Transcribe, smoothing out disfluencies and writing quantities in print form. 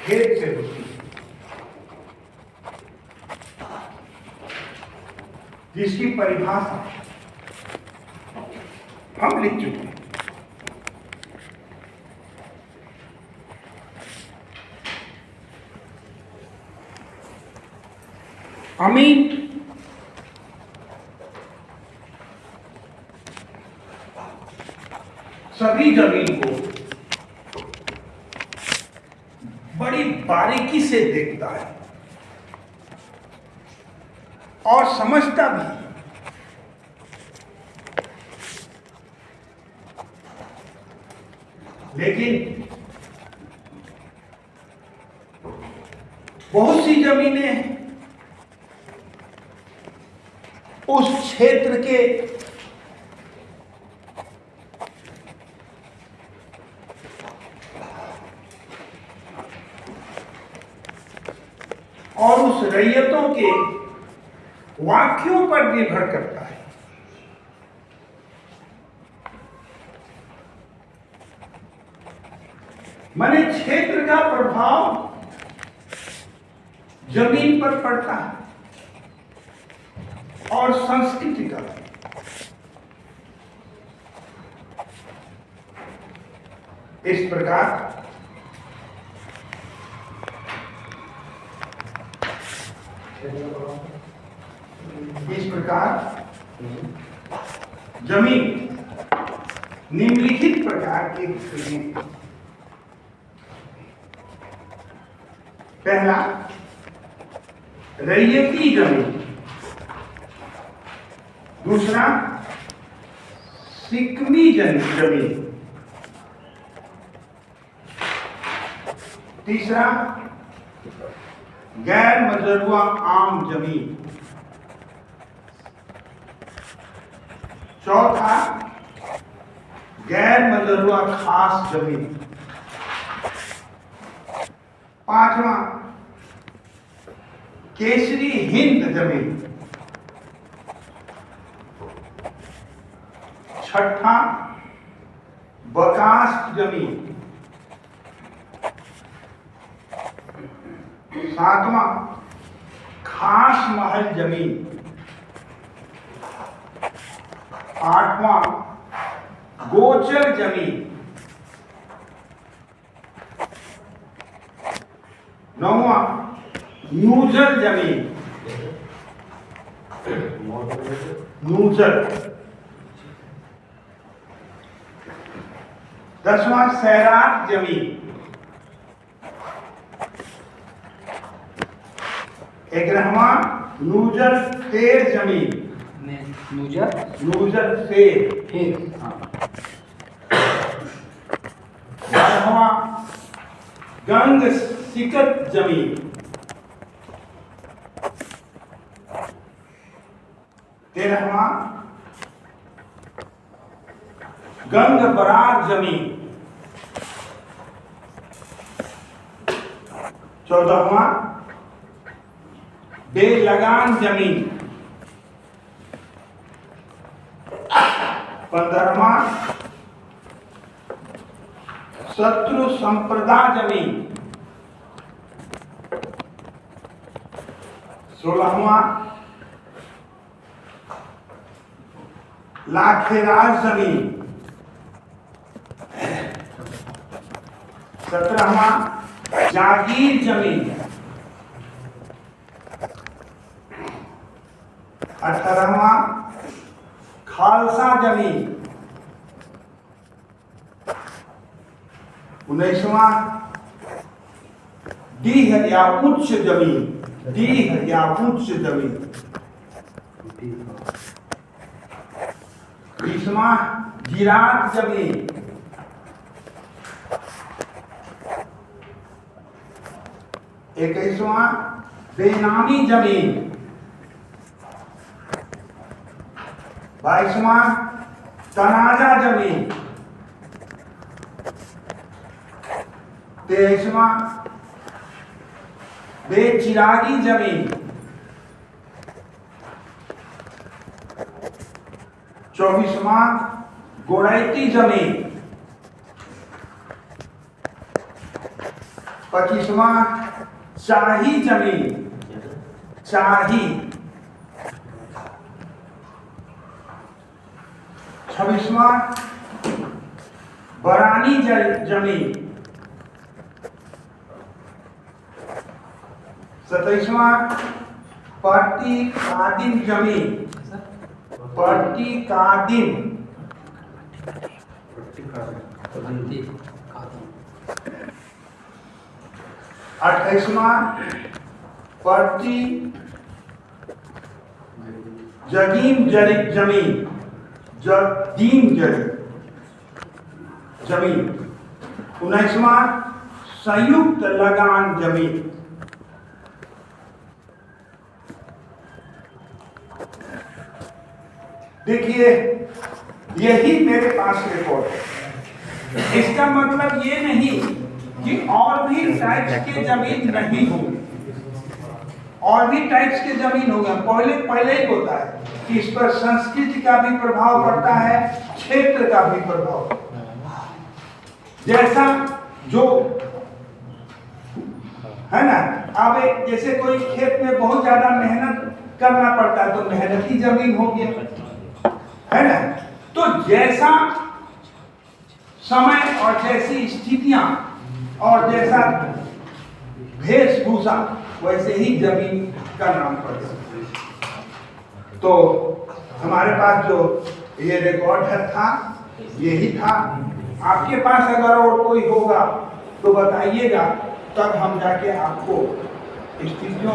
खेत से होती है, जिसकी परिभाषा हम लिख चुके हैं। अमीन सभी जमीन को बड़ी बारीकी से देखता है और समझता भी है। लेकिन बहुत सी जमीनें उस क्षेत्र के और उस रैयतों के वाक्यों पर निर्भर करता है। माने क्षेत्र का प्रभाव जमीन पर पड़ता है और संस्कृति का। इस प्रकार जमीन निम्नलिखित प्रकार के हिस्से हैं। पहला, रैयती जमीन। दूसरा, सिकमी जमीन। तीसरा, गैर मजरूआ आम जमीन। चौथा, गैर मजरूआ खास जमीन। पांचवा, केसरी हिंद जमीन। छठा, बकास जमीन। सातवां, खास महल जमीन। आठवां, गोचर जमीन। नौवां, नूजल जमीन। नूजल। दसवां, सैराट जमीन। 11वां, नूजल फेर जमीन। नूजल फेर। 12वां, गंग सिकत जमीन। 13वां, गंग बरार जमीन। 14वां, बेलगान जमीन। 15वां, शत्रु संप्रदा जमीन। 16वां, लाखेराज जमीन। 17वां, जागीर जमीन। 18वां, खालसा जमीन। 19वां, डीह या उच्च जमीन। डीह या उच्च जमीन। 20वां, जिरात जमीन। 21वां, बेनामी जमीन। 22वां, तनाजा जमीन। 23वां, बेचिरागी जमीन। 24वां, गोड़ैती जमीन। 25वां चाही जमीन, चाही। 26वां बरानी जमीन। 27वां पट्टी कादिम जमीन, पट्टी कादिम। 28वां पट्टी जगीम जमीन, जगीम जमीन। 19वां संयुक्त लगान जमीन। देखिए यही मेरे पास रिपोर्ट है। इसका मतलब ये नहीं कि और भी टाइप्स के जमीन नहीं होंगे, और भी टाइप्स के जमीन होगा। पहले ही होता है कि इस पर संस्कृति का भी प्रभाव पड़ता है, क्षेत्र का भी प्रभाव पड़ता है। जैसा जो है ना, अब जैसे कोई खेत में बहुत ज्यादा मेहनत करना पड़ता है तो मेहनती जमीन हो गया, है ना। तो जैसा समय और जैसी स्थितियां और जैसा वेशभूषा वैसे ही जमीन का नाम पड़ता है। तो हमारे पास जो ये रिकॉर्ड था यही था। आपके पास अगर और कोई होगा तो बताइएगा, तब हम जाके आपको स्थितियों